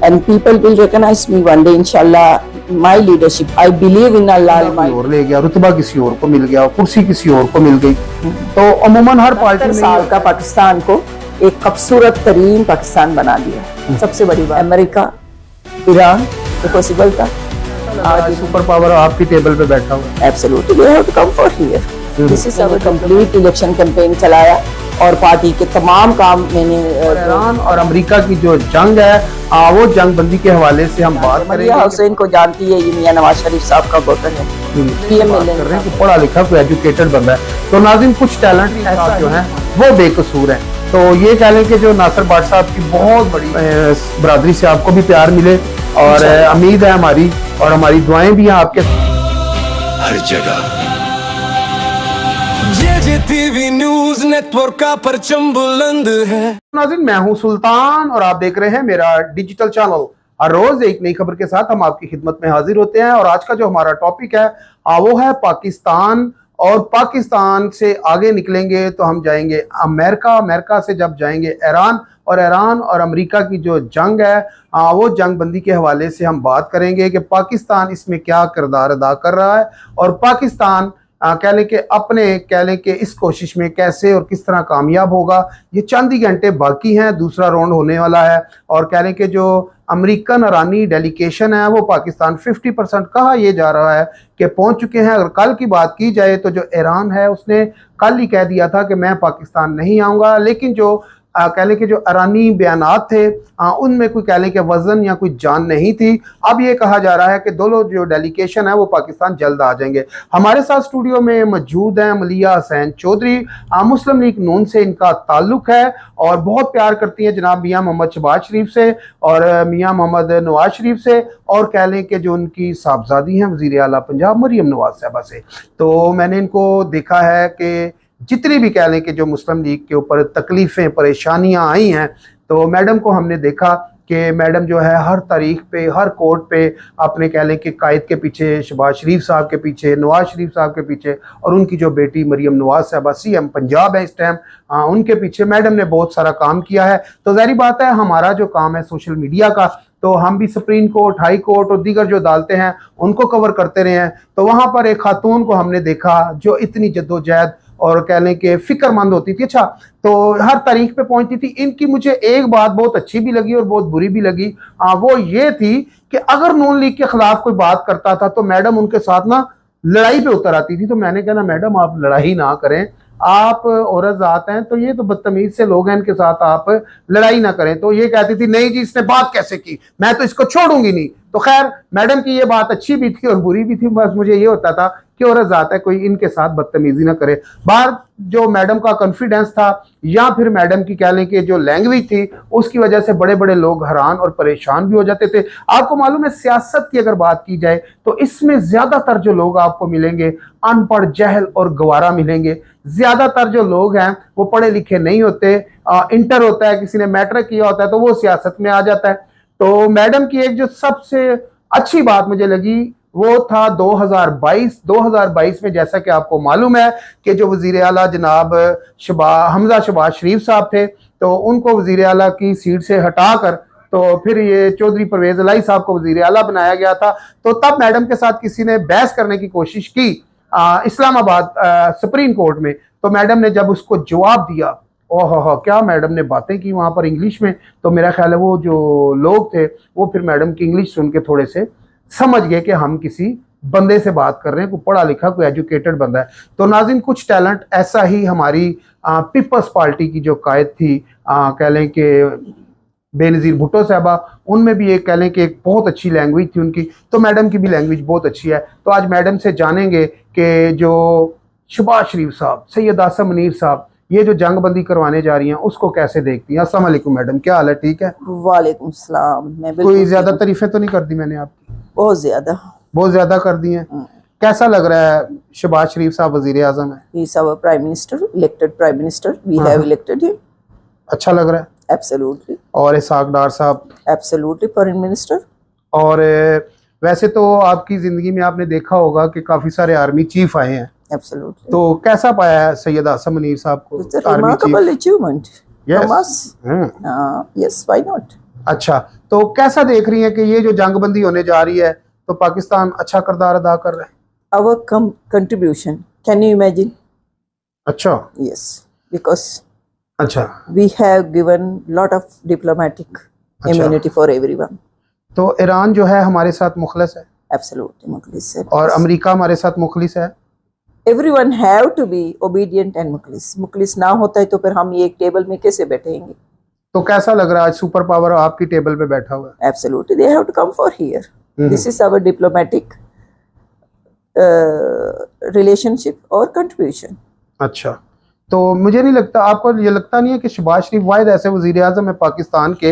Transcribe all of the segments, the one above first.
and people will recognize me one day, inshallah. My leadership, I believe in Allah Almighty. और ले गया, रुतबा किसी और को मिल गया, कुर्सी किसी और को मिल गई। तो अमूमन हर पार्टी 70 साल का पाकिस्तान को एक खूबसूरत तरीन पाकिस्तान बना दिया। सबसे बड़ी बात, अमेरिका, ईरान तो पॉसिबल था। आज सुपर पावर आपकी टेबल पे बैठा हुआ है। Absolutely, we have to come for here. This is our complete election campaign चलाया और पार्टी के तमाम काम मैंने ईरान और अमेरिका की जो जंग है, वो जंग बंदी के हवाले से हम बात करेंगे। हुसैन को जानती है, ये मियां नवाज शरीफ साहब का वोटर है। बात कर रहे हैं कि पढ़ा लिखा कोई एजुकेटेड बंदा है। तो नाज़रीन, कुछ टैलेंट ऐसा जो है वो बेकसूर है। तो ये कह लें कि जो नासिर भाट साहब की बहुत बड़ी बरादरी से आपको भी प्यार मिले और उम्मीद है हमारी, और हमारी दुआएं भी हैं आपके हर जगह। टीवी न्यूज़ नेटवर्क का परचम बुलंद है। नाज़रीन, मैं हूं सुल्तान और आप देख रहे हैं मेरा डिजिटल चैनल। हर रोज एक नई खबर के साथ हम आपकी खिदमत में हाजिर होते हैं और आज का जो हमारा टॉपिक है वो है पाकिस्तान। और पाकिस्तान से आगे निकलेंगे तो हम जाएंगे अमेरिका, अमेरिका से जब जाएंगे ईरान, और ईरान और अमेरिका की जो जंग है वो जंग बंदी के हवाले से हम बात करेंगे कि पाकिस्तान इसमें क्या किरदार अदा कर रहा है और पाकिस्तान कह लें कि इस कोशिश में कैसे और किस तरह कामयाब होगा। ये चंद ही घंटे बाकी हैं, दूसरा राउंड होने वाला है और कह लें कि जो अमेरिकन ईरानी डेलीगेशन है वो पाकिस्तान 50% कहा यह जा रहा है कि पहुंच चुके हैं। अगर कल की बात की जाए तो जो ईरान है उसने कल ही कह दिया था कि मैं पाकिस्तान नहीं आऊँगा, लेकिन जो कह लें कि जो ईरानी बयानात थे उनमें कोई कह लें कि वजन या कोई जान नहीं थी। अब ये कहा जा रहा है कि दोनों जो डेलीगेशन है वो पाकिस्तान जल्द आ जाएंगे। हमारे साथ स्टूडियो में मौजूद हैं मलिया हुसैन चौधरी, मुस्लिम लीग नून से इनका ताल्लुक है और बहुत प्यार करती हैं जनाब मियां मोहम्मद शहबाज शरीफ से और मियां मोहम्मद नवाज शरीफ से, और कह लें कि जो उनकी साहबजादी हैं वज़ीर आला पंजाब मरियम नवाज साहबा से। तो मैंने इनको देखा है कि जितनी भी कह लें कि जो मुस्लिम लीग के ऊपर तकलीफ़ें परेशानियां आई हैं, तो मैडम को हमने देखा कि मैडम जो है हर तारीख पे, हर कोर्ट पे अपने कह लें कि कायद के पीछे, शहबाज शरीफ साहब के पीछे, नवाज शरीफ साहब के पीछे, और उनकी जो बेटी मरियम नवाज साहबा CM पंजाब है इस टाइम, उनके पीछे मैडम ने बहुत सारा काम किया है। तो ज़ाहिर बात है हमारा जो काम है सोशल मीडिया का, तो हम भी सुप्रीम कोर्ट, हाई कोर्ट और दीगर जो अदालतें हैं उनको कवर करते रहे हैं। तो वहाँ पर एक खातून को हमने देखा जो इतनी जद्दोजहद और कह लें कि फिक्रमंद होती थी, अच्छा तो हर तारीख पे पहुंचती थी। इनकी मुझे एक बात बहुत अच्छी भी लगी और बहुत बुरी भी लगी, वो ये थी कि अगर नून लीग के खिलाफ कोई बात करता था तो मैडम उनके साथ ना लड़ाई पे उतर आती थी। तो मैंने कहा ना मैडम आप लड़ाई ना करें, आप औरत जात हैं तो ये तो बदतमीज से लोग हैं, इनके साथ आप लड़ाई ना करें। तो ये कहती थी नहीं जी इसने बात कैसे की, मैं तो इसको छोड़ूंगी नहीं। तो खैर मैडम की ये बात अच्छी भी थी और बुरी भी थी, बस मुझे ये होता था कि औरत जात है कोई इनके साथ बदतमीजी ना करे। बाहर जो मैडम का कॉन्फिडेंस था या फिर मैडम की कह लें कि जो लैंग्वेज थी उसकी वजह से बड़े बड़े लोग हैरान और परेशान भी हो जाते थे। आपको मालूम है सियासत की अगर बात की जाए तो इसमें ज्यादातर जो लोग आपको मिलेंगे अनपढ़, जहल और गवारा मिलेंगे। ज्यादातर जो लोग हैं वो पढ़े लिखे नहीं होते, इंटर होता है, किसी ने मैट्रिक किया होता है तो वो सियासत में आ जाता है। तो मैडम की एक जो सबसे अच्छी बात मुझे लगी वो था 2022 में, जैसा कि आपको मालूम है कि जो वजीर आला जनाब हमजा शहबाज शरीफ साहब थे तो उनको वजीर आला की सीट से हटाकर तो फिर ये चौधरी परवेज इलाही साहब को वजीर आला बनाया गया था। तो तब मैडम के साथ किसी ने बहस करने की कोशिश की इस्लामाबाद सुप्रीम कोर्ट में। तो मैडम ने जब उसको जवाब दिया, ओहो क्या मैडम ने बातें की वहाँ पर इंग्लिश में। तो मेरा ख्याल है वो जो लोग थे वो फिर मैडम की इंग्लिश सुन के थोड़े से समझ गए कि हम किसी बंदे से बात कर रहे हैं, कोई पढ़ा लिखा, कोई एजुकेटेड बंदा है। तो नाज़रीन कुछ टैलेंट ऐसा ही हमारी पीपल्स पार्टी की जो कायद थी, कह लें कि बेनज़ीर भुट्टो साहबा, उनमें भी एक कह लें कि एक बहुत अच्छी लैंग्वेज थी उनकी। तो मैडम की भी लैंग्वेज बहुत अच्छी है। तो आज मैडम से जानेंगे कि जो शहबाज शरीफ साहब, सैयद आसम मुनीर साहब ये जो जंग बंदी करवाने जा रही हैं उसको कैसे देखती हैं। अस्सलाम वालेकुम मैडम, क्या हाल है? ठीक है। वालेकुम सलाम। मैं कोई ज्यादा तारीफें तो नहीं कर दी मैंने आपकी? बहुत ज्यादा कर दी हैं। कैसा लग रहा है शहबाज शरीफ साहब वजीर आजम है? He is our prime minister, elected prime minister. We have elected him. अच्छा लग रहा है? Absolutely. और इसहाक डार साहब? Absolutely, foreign minister. और वैसे तो आपकी जिंदगी में आपने देखा होगा कि काफी सारे आर्मी चीफ आए हैं। Absolutely. तो कैसा पाया है सैयद आसम मुनीर साहब को? It's a remarkable achievement Yes. from us. Hmm. Yes, why not? अच्छा, तो कैसा देख रही हैं कि ये जो जंगबंदी होने जा रही है तो पाकिस्तान अच्छा किरदार अदा कर रहा है? Our contribution, can you imagine? अच्छा Yes, because अच्छा, we have given lot of diplomatic immunity for everyone. तो ईरान जो है हमारे साथ मुखलिस है Absolutely, Mukhlis said. और अमेरिका हमारे साथ मुखलिस है। Everyone have to be obedient and Mukhlis. Mukhlis ना होता है तो फिर हम ये एक टेबल में कैसे बैठेंगे? तो कैसा लग रहा है आज सुपर पावर आपकी टेबल पे बैठा हुआ है? Absolutely, they have to come for here. This is our diplomatic relationship or contribution. अच्छा, तो मुझे नहीं लगता, आपको ये लगता नहीं है कि शहबाज शरीफ वाहिद ऐसे वजीर आज़म है पाकिस्तान के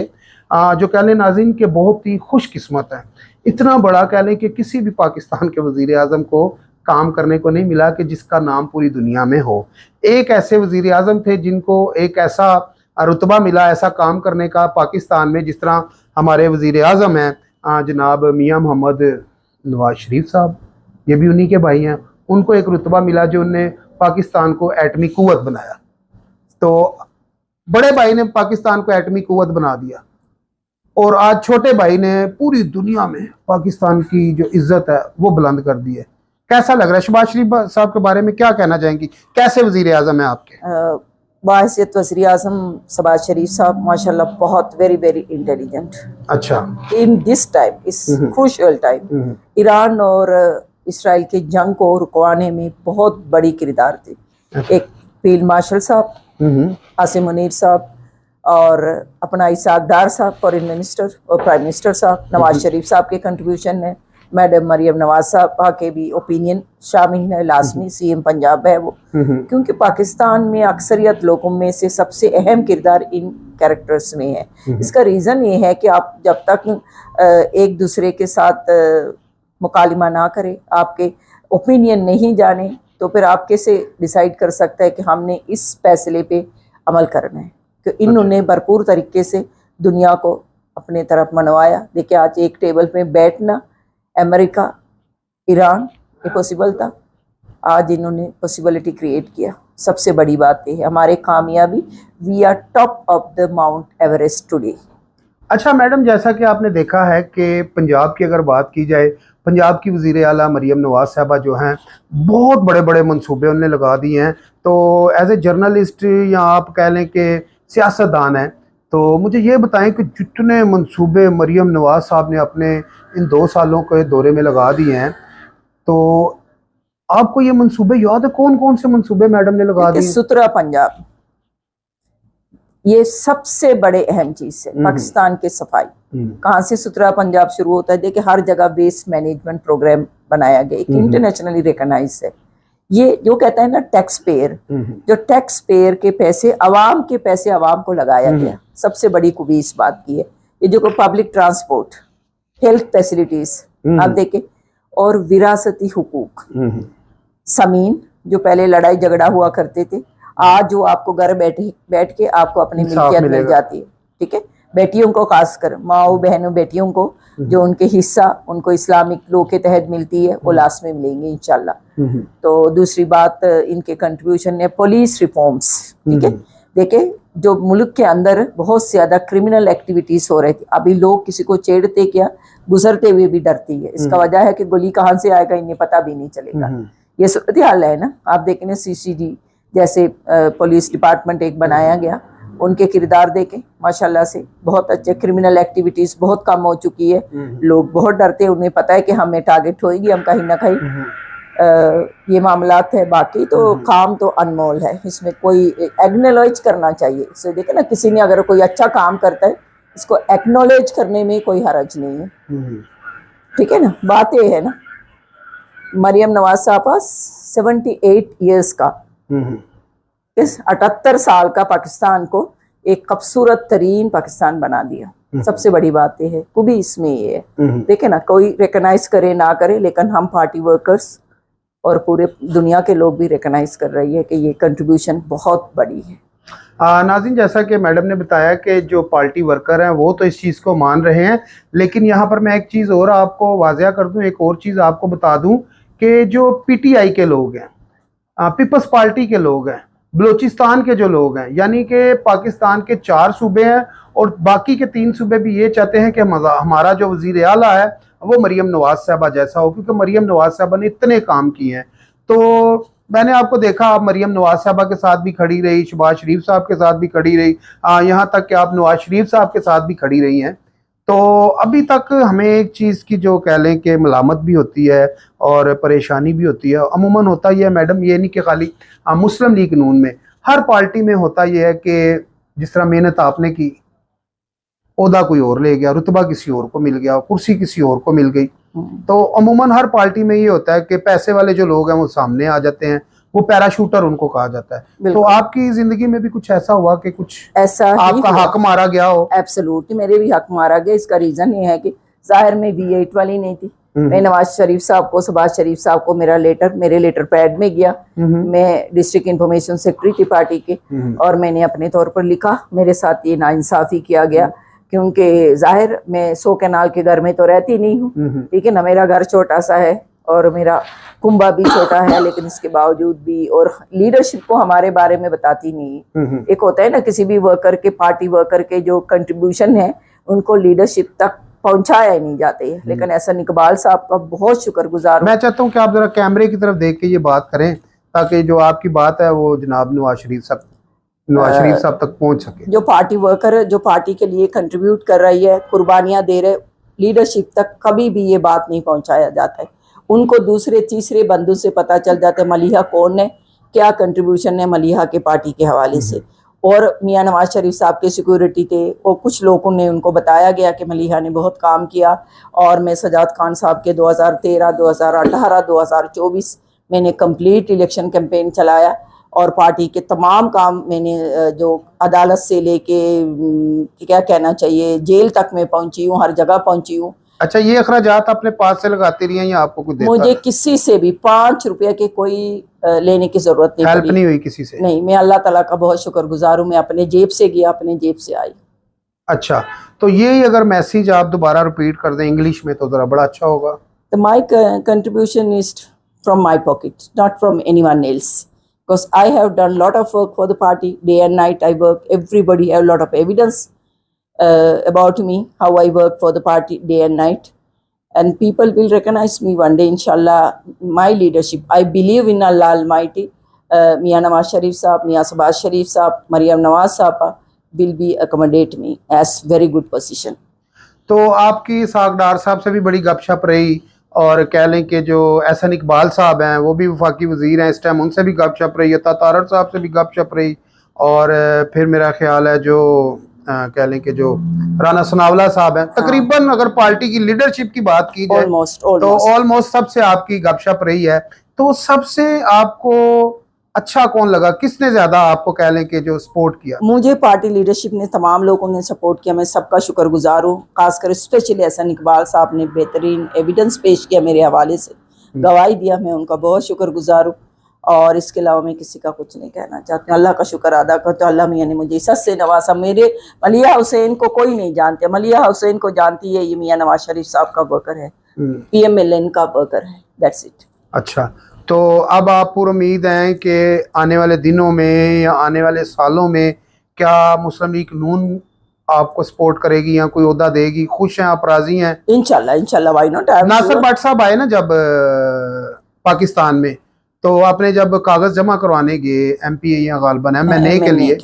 जो कह लें नाज़रीन के बहुत ही खुशकिस्मत है। इतना बड़ा कह लें कि किसी भी पाकिस्तान के वजीर आज़म को काम करने को नहीं मिला कि जिसका नाम पूरी दुनिया में हो। एक ऐसे वजीर आज़म थे जिनको एक ऐसा रुतबा मिला, ऐसा काम करने का पाकिस्तान में, जिस तरह हमारे वजीर आज़म हैं जनाब मियाँ मोहम्मद नवाज शरीफ साहब, ये भी उन्हीं के भाई हैं। उनको एक रुतबा मिला जो उनने पाकिस्तान को एटमी कुव्वत बनाया। तो बड़े भाई ने पाकिस्तान को एटमी कुव्वत बना दिया और आज छोटे भाई ने पूरी दुनिया में पाकिस्तान की जो इज्जत है वो बुलंद कर दी है। कैसा लग रहा है? शहबाज शरीफ साहब के बारे में क्या कहना चाहेंगी? कैसे वजीर आज़म है आपके? बाहसियत वज़ीर आज़म शहबाज शरीफ साहब माशाल्लाह बहुत वेरी इंटेलिजेंट। अच्छा, इन दिस टाइम, इस क्रूशियल टाइम, ईरान और इसराइल के जंग को रुकवाने में बहुत बड़ी किरदार थी। एक फील्ड मार्शल साहब, आसिम मुनीर साहब और अपना इसाक डार साहब फॉरेन मिनिस्टर और प्राइम मिनिस्टर साहब, नवाज शरीफ साहब के कंट्रीब्यूशन है, मैडम मरियम नवाज साहब के भी ओपिनियन शामिल है, लाजमी सीएम पंजाब है वो, क्योंकि पाकिस्तान में अक्सरियत लोगों में से सबसे अहम किरदार इन कैरेक्टर्स में है। इसका रीज़न ये है कि आप जब तक एक दूसरे के साथ मुकालिमा ना करें, आपके ओपिनियन नहीं जाने, तो फिर आप कैसे डिसाइड कर सकते हैं कि हमने इस फैसले पे अमल करना है। कि इन्होंने भरपूर तरीके से दुनिया को अपने तरफ मनवाया। देखिए आज एक टेबल पे बैठना अमेरिका, ईरान, ये पॉसिबल था, आज इन्होंने पॉसिबिलिटी क्रिएट किया। सबसे बड़ी बात ये है हमारे कामयाबी, we are top of the mount Everest today. अच्छा मैडम, जैसा कि आपने देखा है कि पंजाब की अगर बात की जाए, पंजाब की वज़ीर आला मरियम नवाज साहबा जो हैं बहुत बड़े बड़े मंसूबे उन्होंने लगा दिए हैं। तो एज ए जर्नलिस्ट या आप कह लें कि सियासतदान हैं, तो मुझे ये बताएं कि जितने मंसूबे मरियम नवाज साहब ने अपने इन 2 सालों के दौरे में लगा दिए हैं, तो आपको ये मंसूबे याद है? कौन कौन से मंसूबे मैडम ने लगा दिए? सुथरा पंजाब, ये सबसे बड़े अहम चीज है। पाकिस्तान के सफाई, कहाँ से सुथरा पंजाब शुरू होता है? देखिए हर जगह वेस्ट मैनेजमेंट प्रोग्राम बनाया गया, एक इंटरनेशनली रिकॉग्नाइज है। ये जो कहता है ना टैक्स पेयर, जो टैक्स पेयर के पैसे, आवाम के पैसे आवाम को लगाया गया, सबसे बड़ी खूबी इस बात की है। ये जो पब्लिक ट्रांसपोर्ट, हेल्थ फैसिलिटीज आप देखें, और विरासती हुकूक, जमीन जो पहले लड़ाई झगड़ा हुआ करते थे, आज वो आपको घर बैठ के आपको अपनी मिल्कियत मिल जाती है। ठीक है, बेटियों को खासकर माओ बहनों बेटियों को जो उनके हिस्सा उनको इस्लामिक लॉ के तहत मिलती है वो लास्ट में मिलेंगे इंशाल्लाह। तो दूसरी बात इनके कंट्रीब्यूशन है पुलिस रिफॉर्म्स। ठीक है, देखे जो मुल्क के अंदर बहुत ज्यादा क्रिमिनल एक्टिविटीज हो रही थी, अभी लोग किसी को छेड़ते क्या गुजरते हुए भी डरती है। इसका वजह है कि गोली कहाँ से आएगा इन्हें पता भी नहीं चलेगा। ये सूरत हाल है ना। आप देखें ना CCD जैसे पुलिस डिपार्टमेंट एक बनाया गया, उनके किरदार देखें माशाल्लाह से बहुत अच्छे, क्रिमिनल एक्टिविटीज बहुत कम हो चुकी है। लोग बहुत डरते हैं, उन्हें पता है कि हमें टारगेट होएगी, हम कहीं ना कहीं ये मामलात है। बाकी तो काम तो अनमोल है, इसमें कोई एक्नॉलेज करना चाहिए। इसे देखें ना, किसी ने अगर कोई अच्छा काम करता है इसको एक्नॉलेज करने में कोई हरज नहीं है। ठीक है ना, बात ये है ना, मरियम नवाज साहब 78 ईयर्स का, इस 78 साल का पाकिस्तान को एक खूबसूरत तरीन पाकिस्तान बना दिया। सबसे बड़ी बात यह है, खूबी इसमें ये है। देखे ना, कोई रिकॉग्नाइज करे ना करे, लेकिन हम पार्टी वर्कर्स और पूरे दुनिया के लोग भी रिकॉग्नाइज कर रही है कि ये कंट्रीब्यूशन बहुत बड़ी है। नाज़रीन, जैसा कि मैडम ने बताया कि जो पार्टी वर्कर हैं वो तो इस चीज़ को मान रहे हैं, लेकिन यहाँ पर मैं एक चीज़ और आपको वाज़िया कर दूँ, एक और चीज़ आपको बता दूँ कि जो PTI के लोग हैं, पीपल्स पार्टी के लोग हैं, बलूचिस्तान के जो लोग हैं, यानी कि पाकिस्तान के 4 सूबे हैं और बाकी के 3 सूबे भी ये चाहते हैं कि हमारा जो वजीर आला है वो मरियम नवाज साहबा जैसा हो, क्योंकि मरियम नवाज साहबा ने इतने काम किए हैं। तो मैंने आपको देखा, आप मरियम नवाज साहबा के साथ भी खड़ी रही, शहबाज शरीफ साहब के साथ भी खड़ी रही, यहाँ तक कि आप नवाज शरीफ साहब के साथ भी खड़ी रही हैं। तो अभी तक हमें एक चीज़ की जो कह लें कि मलामत भी होती है और परेशानी भी होती है। अमूमन होता ही है मैडम, ये नहीं कि खाली मुस्लिम लीग नून में, हर पार्टी में होता यह है कि जिस तरह मेहनत आपने की, ओहदा कोई और ले गया, रुतबा किसी और को मिल गया, कुर्सी किसी और को मिल गई। तो अमूमन हर पार्टी में ये होता है कि पैसे वाले जो लोग हैं वो सामने आ जाते हैं, वो पैराशूटर उनको कहा जाता है। तो आपकी जिंदगी में भी कुछ ऐसा हुआ कि कुछ ऐसा आपका हक मारा गया हो? एब्सोल्युटली, मेरे भी हक मारा गया। इसका रीजन ये है कि जाहिर में V8 वाली नहीं थी। मैं नवाज शरीफ साहब को, शहबाज शरीफ साहब को मेरे लेटर पैड में गया। मैं डिस्ट्रिक्ट इंफॉर्मेशन सेक्रेटरी थी पार्टी के, और मैंने अपने तौर पर लिखा मेरे साथ ये नाइंसाफी किया गया, क्योंकि जाहिर मैं 100 कैनाल के घर में तो रहती नहीं हूँ, ठीक है ना। मेरा घर छोटा सा है और मेरा कुंबा भी छोटा है, लेकिन इसके बावजूद भी, और लीडरशिप को हमारे बारे में बताती नहीं। एक होता है ना, किसी भी वर्कर के, पार्टी वर्कर के जो कंट्रीब्यूशन है उनको लीडरशिप तक पहुंचाया ही नहीं जाते है। लेकिन एहसन इकबाल साहब का बहुत शुक्रगुजार हूं। मैं चाहता हूँ कि आप जरा कैमरे की तरफ देख के ये बात करें, ताकि जो आपकी बात है वो जनाब नवाज शरीफ साहब तक पहुंच सके। जो पार्टी वर्कर, जो पार्टी के लिए कंट्रीब्यूट कर रही है, कुर्बानियां दे रहे, लीडरशिप तक कभी भी ये बात नहीं पहुंचाया जाता है। उनको दूसरे तीसरे बंदों से पता चल जाता है मलिहा कौन है, क्या कंट्रीब्यूशन है मलिहा के पार्टी के हवाले से। और मियां नवाज शरीफ साहब के सिक्योरिटी थे, और कुछ लोगों ने उनको बताया गया कि मलिहा ने बहुत काम किया। और मैं सजाद खान साहब के 2013, 2018, 2024 मैंने कंप्लीट इलेक्शन कैंपेन चलाया, और पार्टी के तमाम काम मैंने, जो अदालत से लेके क्या कहना चाहिए, जेल तक मैं पहुंची हूँ, हर जगह पहुंची हूँ। अच्छा, ये अखराजात अपने पास से लगाती रही हैं या आपको कुछ देता? मुझे किसी से भी 5 रुपए के कोई लेने की जरूरत नहीं, हेल्प नहीं हुई किसी से? नहीं, मैं अल्लाह ताला का बहुत शुक्रगुजार हूँ। मैं अपने जेब से गया, अपने जेब से आई। अच्छा, तो ये अगर मैसेज आप दोबारा रिपीट कर दें इंग्लिश में तो जरा बड़ा अच्छा होगा। तो my contribution is from my pocket, not from anyone else, because I have done lot of work for the party, day and night I work. Everybody have lot of evidence about me, how I work for the party day and night, and people will recognize me one day, inshallah. My leadership, I believe in Allah Almighty. Mian Nawaz Sharif Sahab, Mian Shahbaz Sharif Sahab, Maryam Nawaz Sahaba will be accommodate me as very good position. तो आपकी सागडार साहब से भी बड़ी गपशप रही, और कह लें कि जो एहसन इकबाल साहब हैं वो भी वफाकी वजीर हैं इस टाइम, उनसे भी गपशप रही है, तारड़ साहब से भी गपशप रही, और फिर मेरा ख्याल है जो कह लें कि जो राना सनावला साहब हैं, तकरीबन अगर पार्टी की लीडरशिप की बात की जाए तो ऑलमोस्ट सबसे आपकी गपशप रही है। तो सबसे आपको अच्छा कौन लगा, किसने ज्यादा आपको कह लें कि जो सपोर्ट किया? मुझे पार्टी लीडरशिप ने, तमाम लोगों ने सपोर्ट किया, मैं सबका शुक्रगुजार हूँ। खासकर स्पेशली एहसन इकबाल साहब ने बेहतरीन एविडेंस पेश किया मेरे हवाले से, गवाही दिया, मैं उनका बहुत शुक्रगुजार हूँ। और इसके अलावा मैं किसी का कुछ नहीं कहना चाहती हूँ। अल्लाह का शुक्र अदा करते, अल्लाह मियाँ ने मुझे इज्जत से नवाजा। मेरे मलिहा हुसैन को कोई नहीं जानते, मलिहा हुसैन को जानती है ये मियाँ नवाज शरीफ साहब का वर्कर है, PMLN का वर्कर है, दैट्स इट। अच्छा, तो अब आप पूरी उम्मीद हैं कि आने वाले दिनों में या आने वाले सालों में क्या मुस्लिम लीग नून आपको सपोर्ट करेगी या कोई ओहदा देगी? खुश हैं आप, राजी हैं? इंशाल्लाह, इंशाल्लाह, व्हाई नॉट। नासिर भट्ट साहब आए ना जब पाकिस्तान में, तो आपने जब कागज जमा करवाने गए MP या गालबन MNA के लिए,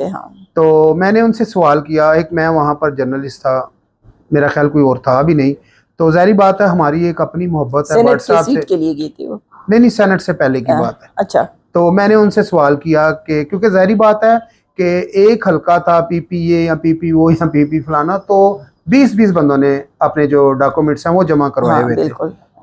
तो मैंने उनसे सवाल किया, एक मैं वहाँ पर जर्नलिस्ट था, मेरा ख्याल कोई और था भी नहीं, तो जाहिर बात है हमारी एक अपनी मोहब्बत है भट्ट साहब से। के लिए गई थी वो? नहीं, सेनेट से पहले की बात है। अच्छा, तो मैंने उनसे सवाल किया कि क्योंकि जाहिर बात है कि एक हल्का था PPA या PPO या PP फलाना, तो 20-20 बंदों ने अपने जो डॉक्यूमेंट्स हैं वो जमा करवाए हुए थे।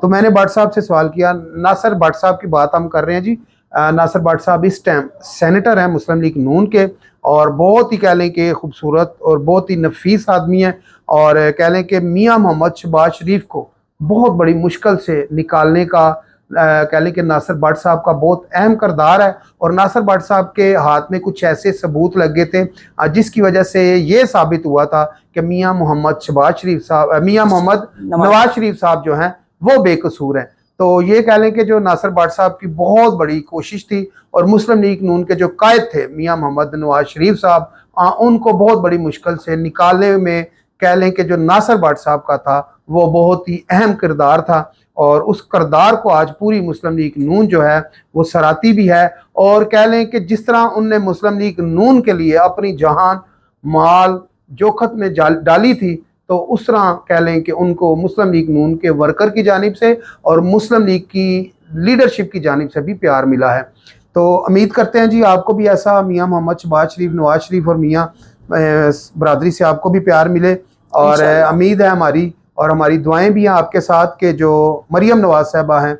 तो मैंने भट्ट साहब से सवाल किया, नासिर भट्ट साहब की बात हम कर रहे हैं जी, नासिर भट्ट साहब इस टाइम सेनेटर हैं मुस्लिम लीग नून के, और बहुत ही कह लें कि खूबसूरत और बहुत ही नफीस आदमी हैं, और कह लें कि मियाँ मोहम्मद शहबाज शरीफ को बहुत बड़ी मुश्किल से निकालने का कह लें कि नासिर भट्ट साहब का बहुत अहम किरदार है। और नासिर भट्ट साहब के हाथ में कुछ ऐसे सबूत लग गए थे जिसकी वजह से ये साबित हुआ था कि मियाँ मोहम्मद शहबाज शरीफ साहब, मियाँ मोहम्मद नवाज शरीफ साहब जो हैं वो बेकसूर हैं। तो ये कह लें कि जो नासिर भट्ट साहब की बहुत बड़ी कोशिश थी और मुस्लिम लीग नून के जो कायद थे मियां मोहम्मद नवाज शरीफ साहब, उनको बहुत बड़ी मुश्किल से निकालने में कह लें कि जो नासिर भट्ट साहब का था वो बहुत ही अहम किरदार था और उस किरदार को आज पूरी मुस्लिम लीग नून जो है वो सराहती भी है। और कह लें कि जिस तरह उनने मुस्लिम लीग नून के लिए अपनी जहान माल जोखत में डाली थी, तो उस तरह कह लें कि उनको मुस्लिम लीग नून के वर्कर की जानिब से और मुस्लिम लीग की लीडरशिप की जानिब से भी प्यार मिला है। तो उम्मीद करते हैं जी आपको भी ऐसा मियां मोहम्मद शहबाज शरीफ, नवाज शरीफ और मियां बरादरी से आपको भी प्यार मिले। और उम्मीद है हमारी और हमारी दुआएं भी हैं आपके साथ कि जो मरियम नवाज साहबा हैं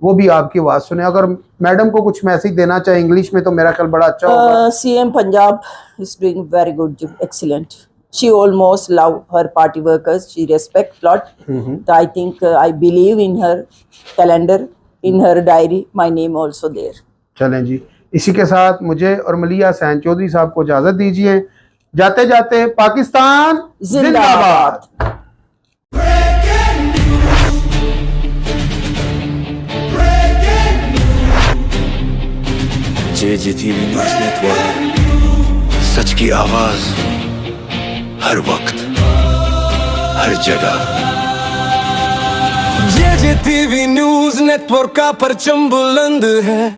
वो भी आपकी आवाज़ सुने। अगर मैडम को कुछ मैसेज देना चाहे इंग्लिश में तो मेरा ख्याल बड़ा अच्छा होगा। CM Punjab is doing very good job, excellent. She almost love her party workers. She respect lot. I think I believe in her calendar, in her diary. My name also there. चलें जी, इसी के साथ मुझे और मलिया San Chaudhary साहब को इजाज़त दीजिए। जाते जाते पाकिस्तान जिंदाबाद। JJTV न्यूज़ नेटवर्क, सच की आवाज हर वक्त हर जगह। JJTV न्यूज़ नेटवर्क का परचम बुलंद है।